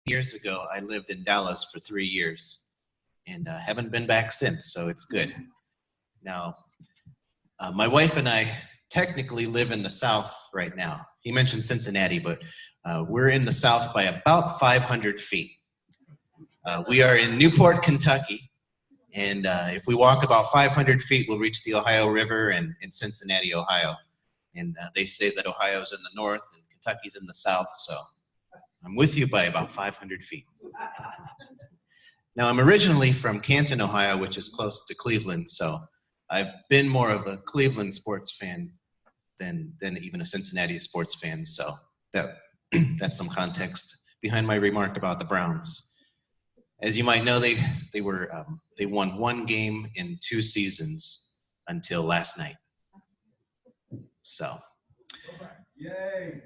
years ago, I lived in Dallas for 3 years, and haven't been back since, so it's good. Now, my wife and I technically live in the South right now. He mentioned Cincinnati, but we're in the South by about 500 feet. We are in Newport, Kentucky, and if we walk about 500 feet, we'll reach the Ohio River and in Cincinnati, Ohio. And they say that Ohio's in the north and Kentucky's in the south, so I'm with you by about 500 feet. Now, I'm originally from Canton, Ohio, which is close to Cleveland, so I've been more of a Cleveland sports fan than even a Cincinnati sports fan, so that's some context behind my remark about the Browns. As you might know, they won 1 game in 2 seasons until last night. So, yay!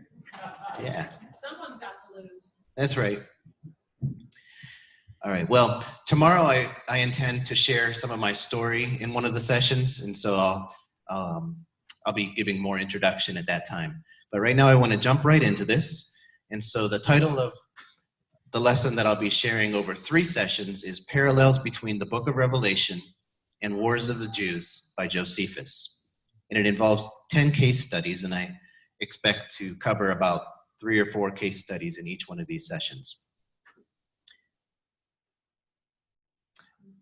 Yeah. Someone's got to lose. That's right. All right. Well, tomorrow I intend to share some of my story in one of the sessions, and so I'll be giving more introduction at that time. But right now I want to jump right into this. And so the title of the lesson that I'll be sharing over 3 sessions is Parallels Between the Book of Revelation and Wars of the Jews by Josephus. And it involves 10 case studies, and I expect to cover about 3 or 4 case studies in each one of these sessions.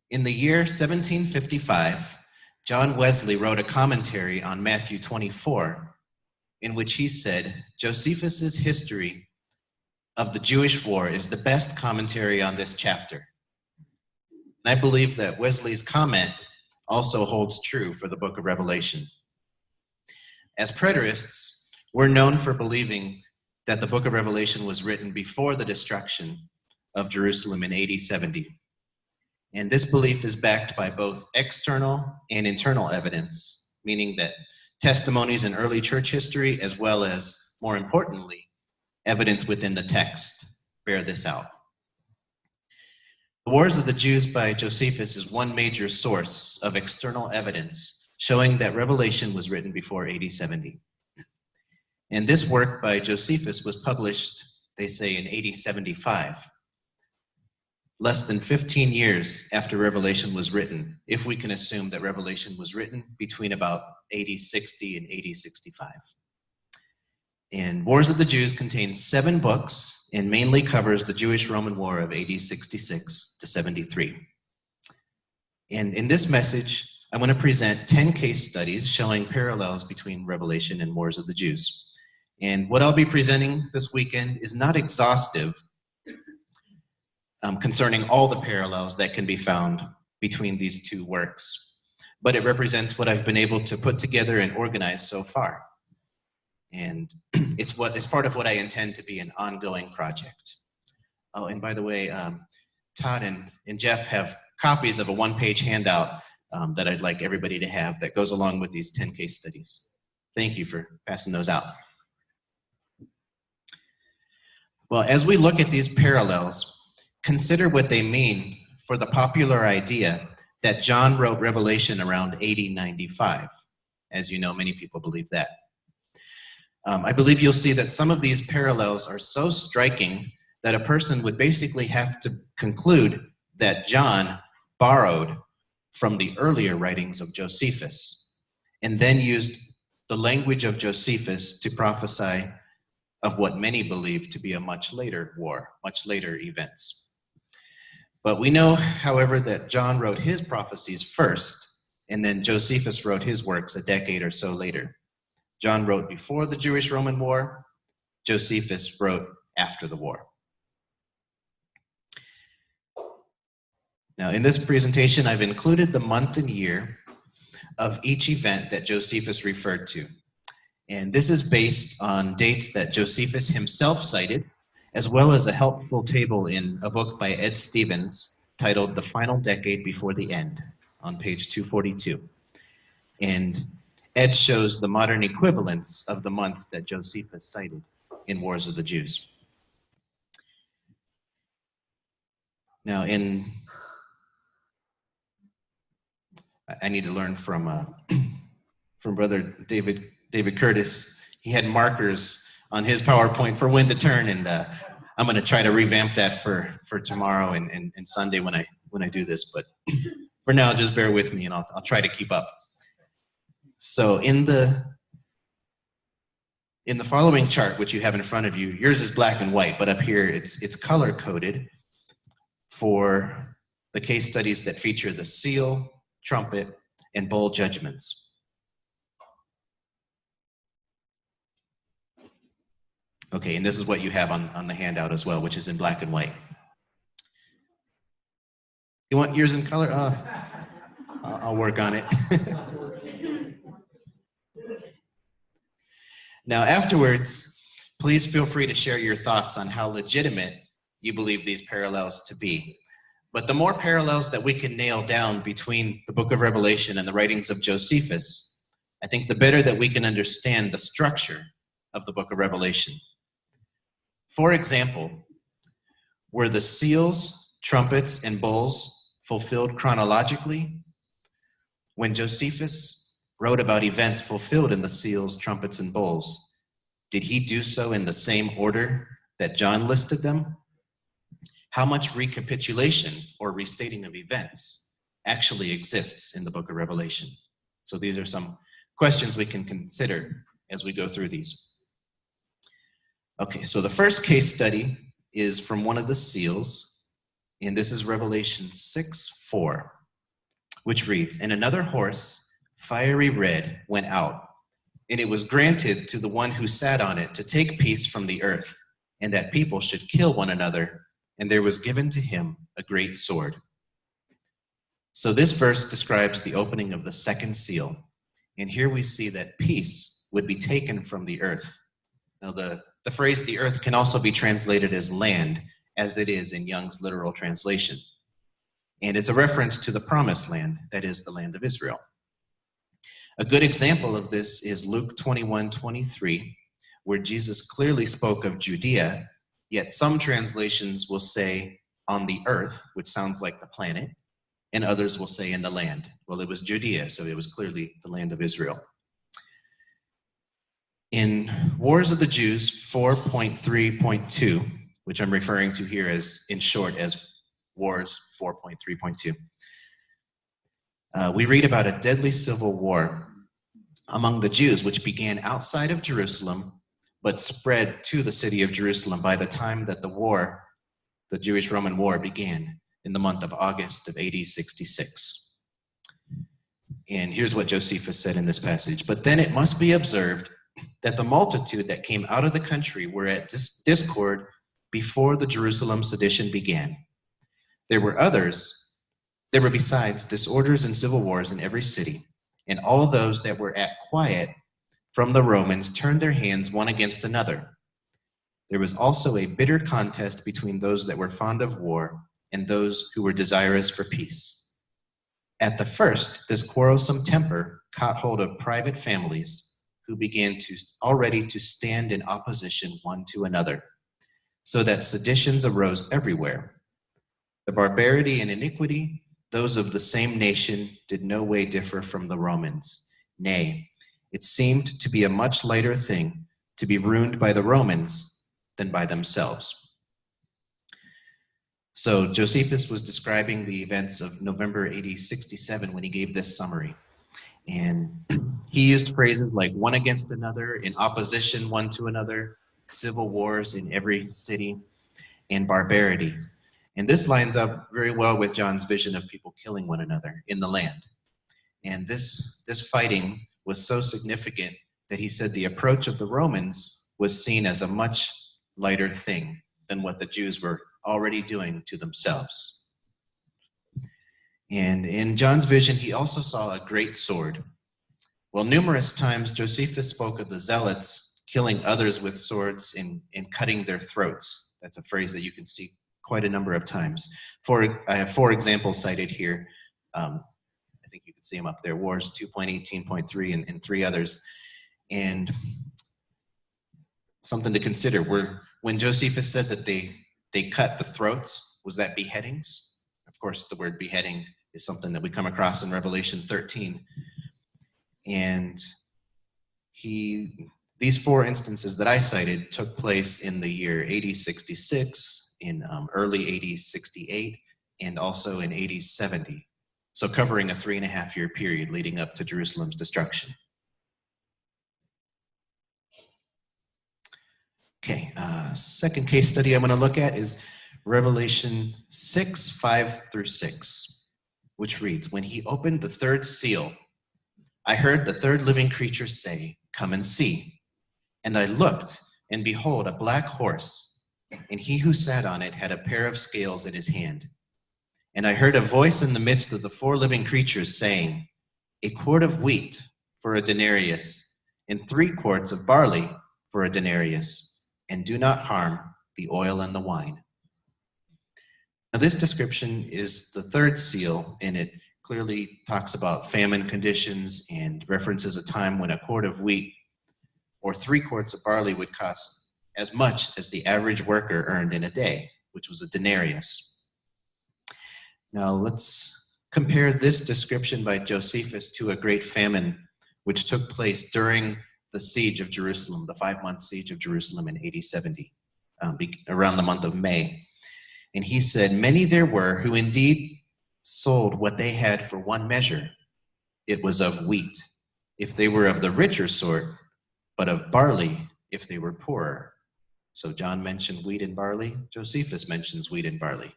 In the year 1755, John Wesley wrote a commentary on Matthew 24, in which he said, Josephus's history of the Jewish war is the best commentary on this chapter. And I believe that Wesley's comment also holds true for the book of Revelation. As preterists, we're known for believing that the book of Revelation was written before the destruction of Jerusalem in AD 70. And this belief is backed by both external and internal evidence, meaning that testimonies in early church history, as well as, more importantly, evidence within the text, bear this out. The Wars of the Jews by Josephus is one major source of external evidence showing that Revelation was written before AD 70. And this work by Josephus was published, they say, in AD 75. Less than 15 years after Revelation was written, if we can assume that Revelation was written between about AD 60 and AD 65. And Wars of the Jews contains 7 books and mainly covers the Jewish-Roman War of AD 66 to 73. And in this message, I want to present 10 case studies showing parallels between Revelation and Wars of the Jews. And what I'll be presenting this weekend is not exhaustive concerning all the parallels that can be found between these 2 works, but it represents what I've been able to put together and organize so far. And it's part of what I intend to be an ongoing project. Oh, and by the way, Todd and Jeff have copies of a 1-page handout that I'd like everybody to have that goes along with these 10 case studies. Thank you for passing those out. Well, as we look at these parallels, consider what they mean for the popular idea that John wrote Revelation around AD 95. As you know, many people believe that. I believe you'll see that some of these parallels are so striking that a person would basically have to conclude that John borrowed from the earlier writings of Josephus and then used the language of Josephus to prophesy of what many believe to be a much later war, much later events. But we know, however, that John wrote his prophecies first, and then Josephus wrote his works a decade or so later. John wrote before the Jewish-Roman War. Josephus wrote after the war. Now, in this presentation, I've included the month and year of each event that Josephus referred to. And this is based on dates that Josephus himself cited, as well as a helpful table in a book by Ed Stevens titled The Final Decade Before the End on page 242. And Ed shows the modern equivalents of the months that Josephus cited in Wars of the Jews. Now, I need to learn from Brother David Curtis. He had markers on his PowerPoint for when to turn, and I'm going to try to revamp that for tomorrow and Sunday when I do this. But for now, just bear with me, and I'll try to keep up. So in the following chart, which you have in front of you, yours is black and white, but up here it's color coded for the case studies that feature the seal, trumpet, and bowl judgments. Okay, and this is what you have on the handout as well, which is in black and white. You want yours in color? I'll work on it. Now, afterwards, please feel free to share your thoughts on how legitimate you believe these parallels to be. But the more parallels that we can nail down between the book of Revelation and the writings of Josephus, I think the better that we can understand the structure of the book of Revelation. For example, were the seals, trumpets, and bowls fulfilled chronologically? When Josephus wrote about events fulfilled in the seals, trumpets, and bowls, did he do so in the same order that John listed them? How much recapitulation or restating of events actually exists in the book of Revelation? So these are some questions we can consider as we go through these. Okay, so the first case study is from one of the seals, and this is Revelation 6:4, which reads, "And another horse, fiery red, went out, and it was granted to the one who sat on it to take peace from the earth, and that people should kill one another, and there was given to him a great sword." So this verse describes the opening of the second seal, and here we see that peace would be taken from the earth. Now the phrase "the earth" can also be translated as land, as it is in Young's literal translation. And it's a reference to the promised land, that is the land of Israel. A good example of this is Luke 21:23, where Jesus clearly spoke of Judea, yet some translations will say on the earth, which sounds like the planet, and others will say in the land. Well, it was Judea, so it was clearly the land of Israel. In Wars of the Jews 4.3.2, which I'm referring to here as, in short, as Wars 4.3.2, we read about a deadly civil war among the Jews, which began outside of Jerusalem, but spread to the city of Jerusalem by the time that the Jewish-Roman War, began in the month of August of AD 66. And here's what Josephus said in this passage: "But then it must be observed that the multitude that came out of the country were at discord before the Jerusalem sedition began. There were besides disorders and civil wars in every city, and all those that were at quiet from the Romans turned their hands one against another. There was also a bitter contest between those that were fond of war and those who were desirous for peace. At the first, this quarrelsome temper caught hold of private families, who began already to stand in opposition one to another, so that seditions arose everywhere. The barbarity and iniquity, those of the same nation, did no way differ from the Romans. Nay, it seemed to be a much lighter thing to be ruined by the Romans than by themselves." So Josephus was describing the events of November AD 67 when he gave this summary. And he used phrases like one against another, in opposition one to another, civil wars in every city, and barbarity. And this lines up very well with John's vision of people killing one another in the land. And this fighting was so significant that he said the approach of the Romans was seen as a much lighter thing than what the Jews were already doing to themselves. And in John's vision, he also saw a great sword. Well, numerous times Josephus spoke of the zealots killing others with swords and cutting their throats. That's a phrase that you can see quite a number of times. I have 4 examples cited here. I think you can see them up there: Wars 2.18.3 and 3 others. And something to consider, when Josephus said that they cut the throats, was that beheadings? Of course, the word beheading is something that we come across in Revelation 13. And These four instances that I cited took place in the year AD 66, in early AD 68, and also in AD 70. So covering a 3.5-year period leading up to Jerusalem's destruction. Okay, second case study I'm going to look at is Revelation 6, 5 through 6, which reads, "When he opened the third seal, I heard the third living creature say, 'Come and see.' And I looked, and behold, a black horse, and he who sat on it had a pair of scales in his hand. And I heard a voice in the midst of the four living creatures saying, 'A quart of wheat for a denarius, and 3 quarts of barley for a denarius, and do not harm the oil and the wine.'" Now, this description is the third seal, and it clearly talks about famine conditions and references a time when a quart of wheat or 3 quarts of barley would cost as much as the average worker earned in a day, which was a denarius. Now, let's compare this description by Josephus to a great famine which took place during the siege of Jerusalem, the 5-month siege of Jerusalem in AD 70, around the month of May. And he said, "Many there were who indeed sold what they had for 1 measure. It was of wheat, if they were of the richer sort, but of barley, if they were poorer." So John mentioned wheat and barley. Josephus mentions wheat and barley.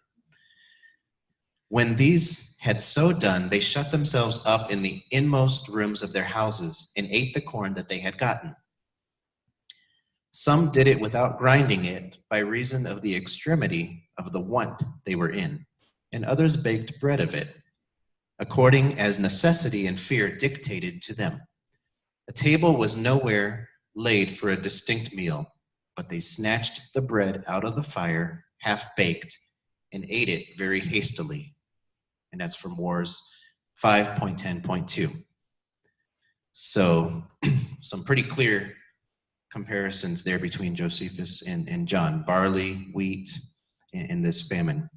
"When these had so done, they shut themselves up in the inmost rooms of their houses and ate the corn that they had gotten. Some did it without grinding it by reason of the extremity of the want they were in, and others baked bread of it, according as necessity and fear dictated to them. A table was nowhere laid for a distinct meal, but they snatched the bread out of the fire, half-baked, and ate it very hastily." And that's from Wars 5.10.2. So some pretty clear comparisons there between Josephus and John. Barley, wheat, and this famine.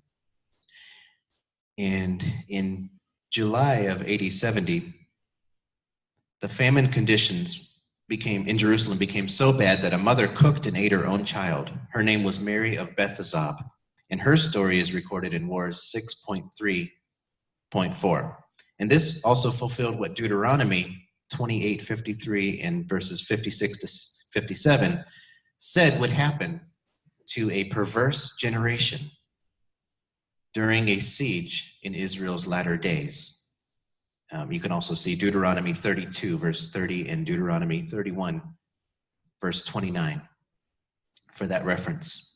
And in July of AD 70, the famine conditions in Jerusalem became so bad that a mother cooked and ate her own child. Her name was Mary of Bethzab, and her story is recorded in Wars 6.3.4. And this also fulfilled what Deuteronomy 28:53 and verses 56 to 57 said would happen to a perverse generation during a siege in Israel's latter days. You can also see Deuteronomy 32, verse 30, and Deuteronomy 31, verse 29, for that reference.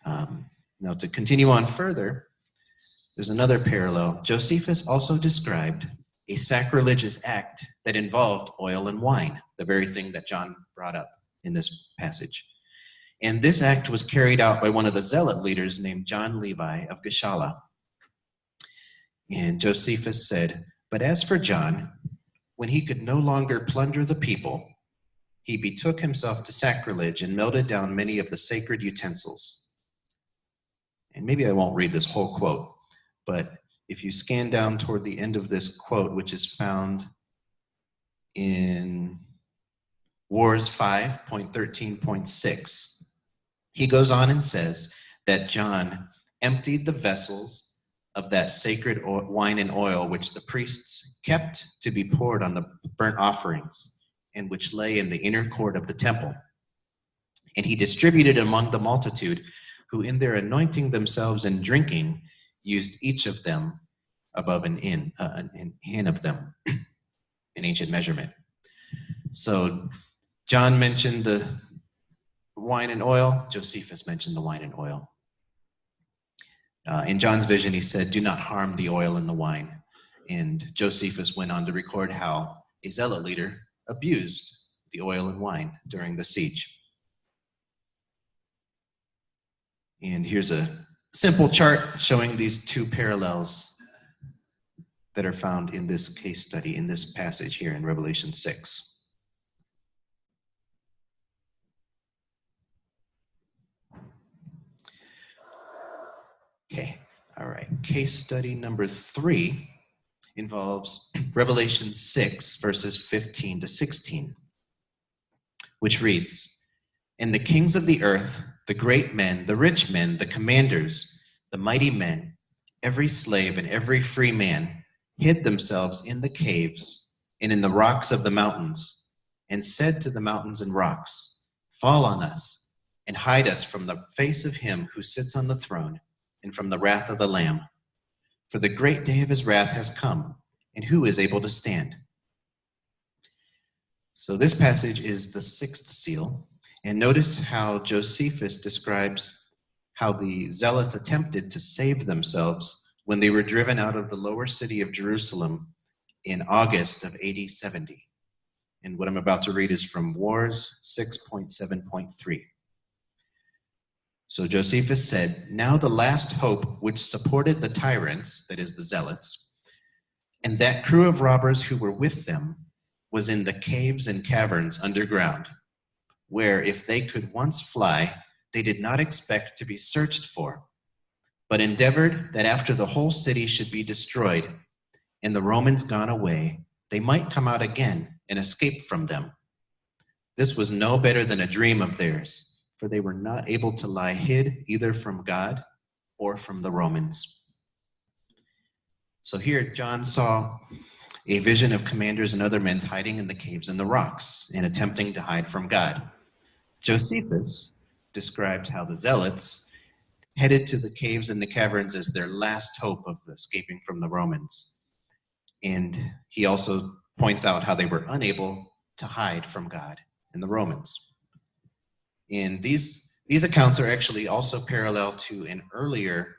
Now, to continue on further, there's another parallel. Josephus also described a sacrilegious act that involved oil and wine, the very thing that John brought up in this passage. And this act was carried out by one of the zealot leaders named John Levi of Gischala. And Josephus said, "But as for John, when he could no longer plunder the people, he betook himself to sacrilege and melted down many of the sacred utensils." And maybe I won't read this whole quote, but if you scan down toward the end of this quote, which is found in Wars 5.13.6, he goes on and says that John emptied the vessels of that sacred wine and oil which the priests kept to be poured on the burnt offerings, and which lay in the inner court of the temple. And he distributed among the multitude, who in their anointing themselves and drinking used each of them above an hin of them, an ancient measurement. So John mentioned the wine and oil. Josephus mentioned the wine and oil. In John's vision, he said, "Do not harm the oil and the wine." And Josephus went on to record how a zealot leader abused the oil and wine during the siege. And here's a simple chart showing these 2 parallels that are found in this case study, in this passage here in Revelation 6. Okay, all right. Case study number 3 involves Revelation 6, verses 15 to 16. which reads, "And the kings of the earth, the great men, the rich men, the commanders, the mighty men, every slave and every free man, hid themselves in the caves and in the rocks of the mountains, and said to the mountains and rocks, 'Fall on us, and hide us from the face of him who sits on the throne, and from the wrath of the Lamb. For the great day of his wrath has come, and who is able to stand?'" So this passage is the sixth seal, and notice how Josephus describes how the zealots attempted to save themselves when they were driven out of the lower city of Jerusalem in August of AD 70. And what I'm about to read is from Wars 6.7.3. So Josephus said, "Now the last hope which supported the tyrants," that is the zealots, "and that crew of robbers who were with them, was in the caves and caverns underground, where if they could once fly, they did not expect to be searched for, but endeavored that after the whole city should be destroyed and the Romans gone away, they might come out again and escape from them. This was no better than a dream of theirs, for they were not able to lie hid either from God or from the Romans." So here John saw a vision of commanders and other men hiding in the caves and the rocks and attempting to hide from God. Josephus describes how the zealots headed to the caves and the caverns as their last hope of escaping from the Romans. And he also points out how they were unable to hide from God and the Romans. And these accounts are actually also parallel to an earlier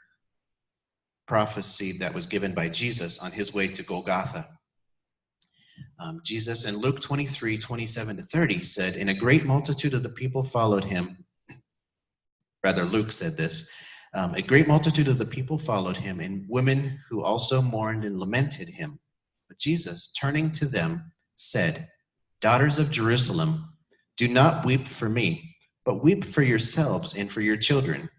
prophecy that was given by Jesus on his way to Golgotha. Jesus in Luke 23:27-30 said, "And a great multitude of the people followed him." Rather, Luke said this. "A great multitude of the people followed him, and women who also mourned and lamented him. But Jesus, turning to them, said, 'Daughters of Jerusalem, do not weep for me, but weep for yourselves and for your children.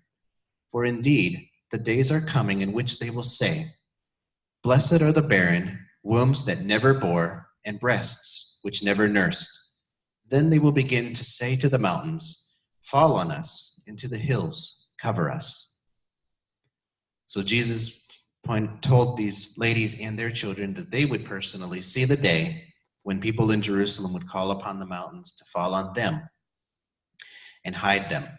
For indeed, the days are coming in which they will say, Blessed are the barren, wombs that never bore, and breasts which never nursed. Then they will begin to say to the mountains, Fall on us, and to the hills, cover us.'" So Jesus told these ladies and their children that they would personally see the day when people in Jerusalem would call upon the mountains to fall on them and hide them.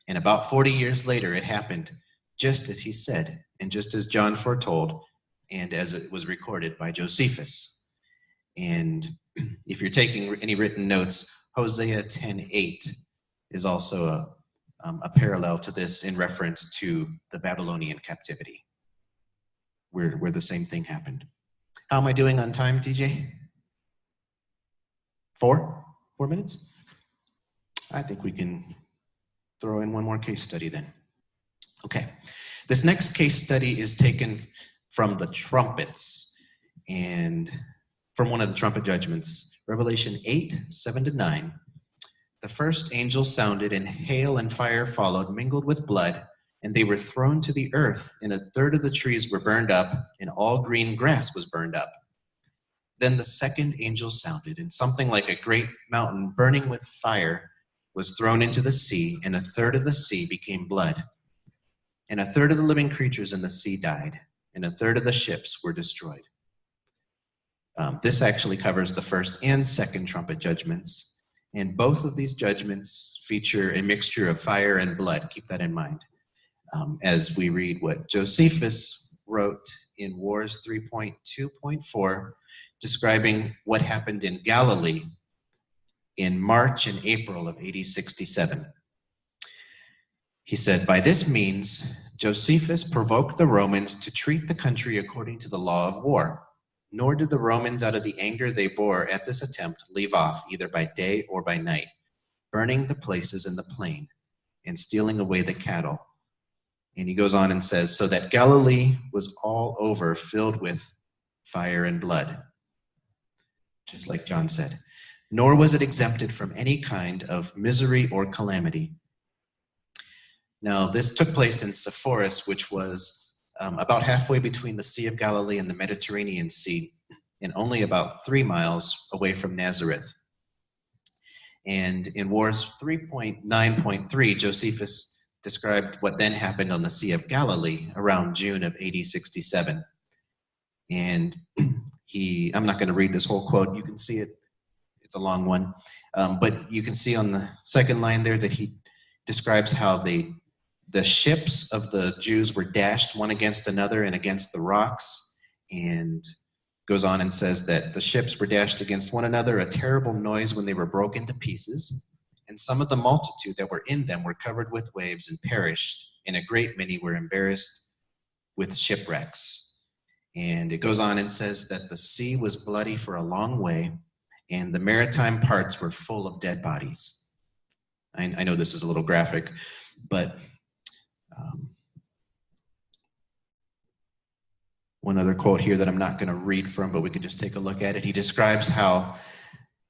And about 40 years later, it happened just as he said, and just as John foretold, and as it was recorded by Josephus. And if you're taking any written notes, Hosea 10:8 is also a parallel to this in reference to the Babylonian captivity, where the same thing happened. How am I doing on time, TJ? 4 minutes? I think we can throw in one more case study then. Okay, this next case study is taken from the trumpets and from one of the trumpet judgments, Revelation 8:7-9. "The first angel sounded, and hail and fire followed, mingled with blood, and they were thrown to the earth, and a third of the trees were burned up, and all green grass was burned up. Then the second angel sounded, and something like a great mountain burning with fire was thrown into the sea, and a third of the sea became blood. And a third of the living creatures in the sea died, and a third of the ships were destroyed." This actually covers the first and second trumpet judgments, and both of these judgments feature a mixture of fire and blood. Keep that in mind as we read what Josephus wrote in Wars 3.2.4, describing what happened in Galilee in March and April of AD 67. He said, "By this means, Josephus provoked the Romans to treat the country according to the law of war. Nor did the Romans, out of the anger they bore at this attempt, leave off either by day or by night, burning the places in the plain and stealing away the cattle." And he goes on and says, "So that Galilee was all over filled with fire and blood," just like John said. "Nor was it exempted from any kind of misery or calamity." Now, this took place in Sepphoris, which was about halfway between the Sea of Galilee and the Mediterranean Sea, and only about 3 miles away from Nazareth. And in Wars 3.9.3, Josephus described what then happened on the Sea of Galilee around June of AD 67. And I'm not going to read this whole quote. You can see it. It's a long one. But you can see on the second line there that he describes how the ships of the Jews were dashed one against another and against the rocks, and goes on and says that the ships were dashed against one another, a terrible noise when they were broken to pieces, and some of the multitude that were in them were covered with waves and perished, and a great many were embarrassed with shipwrecks. And it goes on and says that the sea was bloody for a long way, and the maritime parts were full of dead bodies. I know this is a little graphic, but one other quote here that I'm not going to read from, but we can just take a look at it. He describes how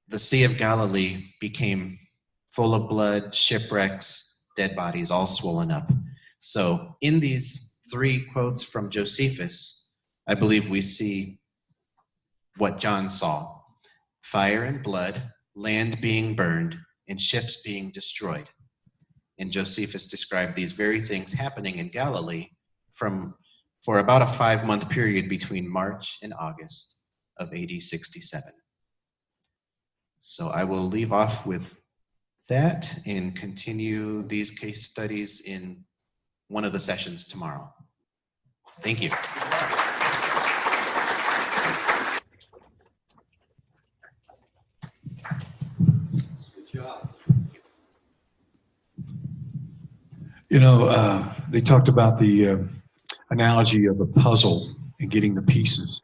the Sea of Galilee became full of blood, shipwrecks, dead bodies, all swollen up. So in these three quotes from Josephus, I believe we see what John saw: fire and blood, land being burned, and ships being destroyed. And Josephus described these very things happening in Galilee for about a 5-month period between March and August of AD 67. So I will leave off with that and continue these case studies in one of the sessions tomorrow. Thank you. Good job. You know, they talked about the analogy of a puzzle and getting the pieces.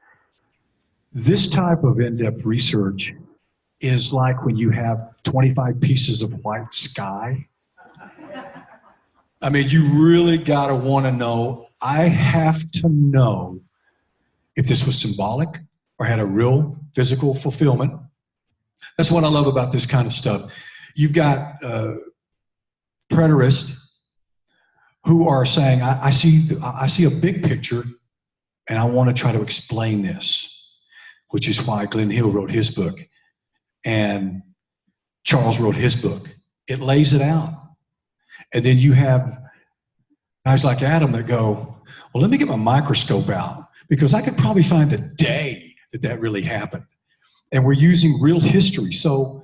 This type of in-depth research is like when you have 25 pieces of white sky. I mean, you really got to want to know. I have to know if this was symbolic or had a real physical fulfillment. That's what I love about this kind of stuff. You've got preterists who are saying, I see a big picture and I want to try to explain this, which is why Glenn Hill wrote his book and Charles wrote his book. It lays it out. And then you have guys like Adam that go, well, let me get my microscope out because I could probably find the day that really happened. And we're using real history. So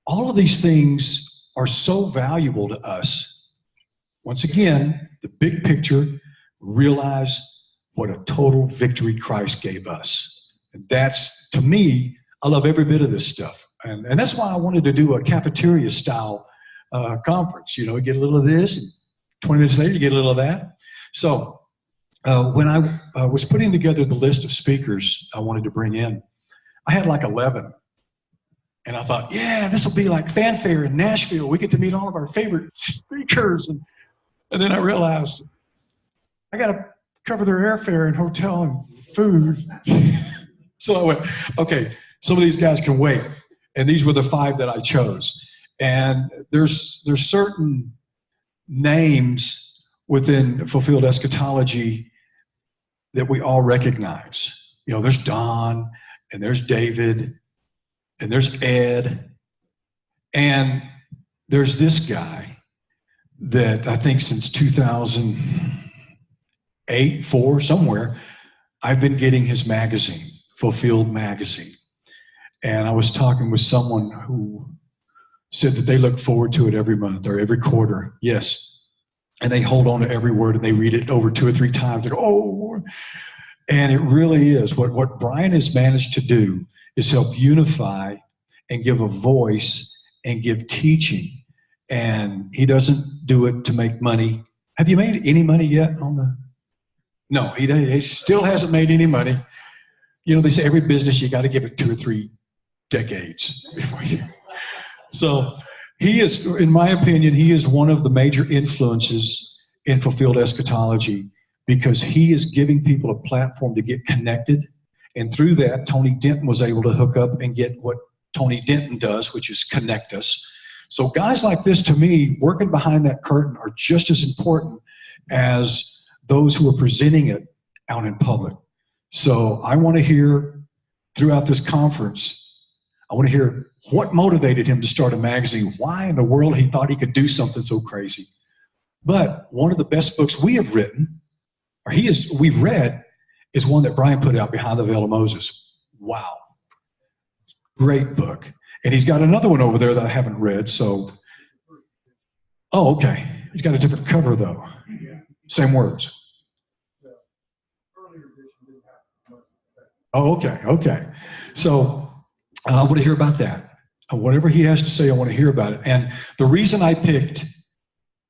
all of these things are so valuable to us. Once again, the big picture, realize what a total victory Christ gave us. And that's, to me, I love every bit of this stuff. And that's why I wanted to do a cafeteria style conference. You know, you get a little of this, and 20 minutes later, you get a little of that. So when I was putting together the list of speakers I wanted to bring in, I had like 11. And I thought, yeah, this will be like fanfare in Nashville. We get to meet all of our favorite speakers. And then I realized I got to cover their airfare and hotel and food. So I went, okay, some of these guys can wait. And these were the 5 that I chose. And there's certain names within fulfilled eschatology that we all recognize. You know, there's Don, and there's David, and there's Ed, and there's this guy that I think since 2008, 4, somewhere, I've been getting his magazine, Fulfilled Magazine. And I was talking with someone who said that they look forward to it every month or every quarter. Yes. And they hold on to every word and they read it over 2 or 3 times. They go, oh. And it really is. What Brian has managed to do is help unify and give a voice and give teaching. And he doesn't do it to make money. Have you made any money yet on the? No, he still hasn't made any money. You know, they say every business, you got to give it 2 or 3 decades before you. So he is, in my opinion, he is one of the major influences in fulfilled eschatology because he is giving people a platform to get connected. And through that, Tony Denton was able to hook up and get what Tony Denton does, which is connect us. So guys like this, to me, working behind that curtain are just as important as those who are presenting it out in public. So I want to hear throughout this conference, I want to hear what motivated him to start a magazine. Why in the world he thought he could do something so crazy. But one of the best books we have written, or we've read, is one that Brian put out, Behind the Veil of Moses. Wow. Great book. And he's got another one over there that I haven't read, so. Oh, okay. He's got a different cover, though. Same words. Oh, okay, okay. So I want to hear about that. Whatever he has to say, I want to hear about it. And the reason I picked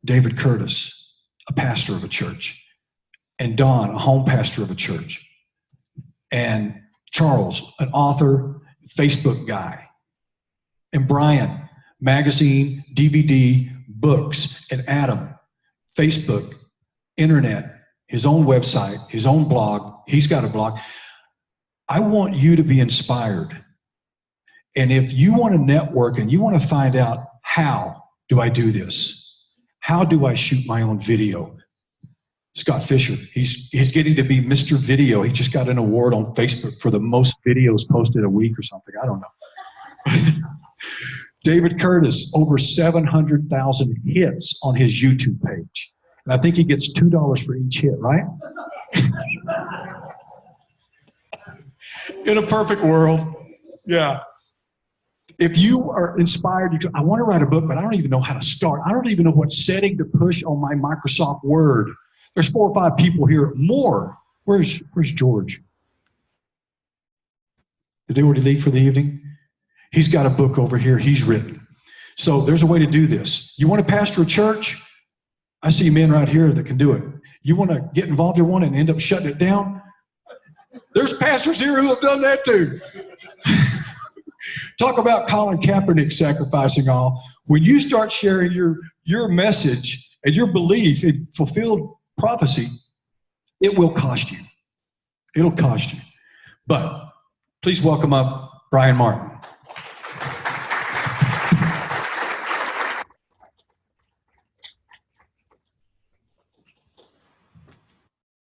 David Curtis, a pastor of a church, and Don, a home pastor of a church, and Charles, an author, Facebook guy, and Brian, magazine, DVD, books, and Adam, Facebook, internet, his own website, his own blog. He's got a blog. I want you to be inspired. And if you want to network and you want to find out, how do I do this? How do I shoot my own video? Scott Fisher, he's getting to be Mr. Video. He just got an award on Facebook for the most videos posted a week or something. I don't know. David Curtis, over 700,000 hits on his YouTube page. And I think he gets $2 for each hit, right? In a perfect world. Yeah. If you are inspired, I want to write a book, but I don't even know how to start. I don't even know what setting to push on my Microsoft Word. There's 4 or 5 people here. More. Where's George? Did they already leave for the evening? He's got a book over here he's written. So there's a way to do this. You want to pastor a church? I see men right here that can do it. You want to get involved in one and end up shutting it down? There's pastors here who have done that too. Talk about Colin Kaepernick sacrificing all. When you start sharing your message and your belief in fulfilled prophecy, it will cost you. It'll cost you. But please welcome up Brian Martin.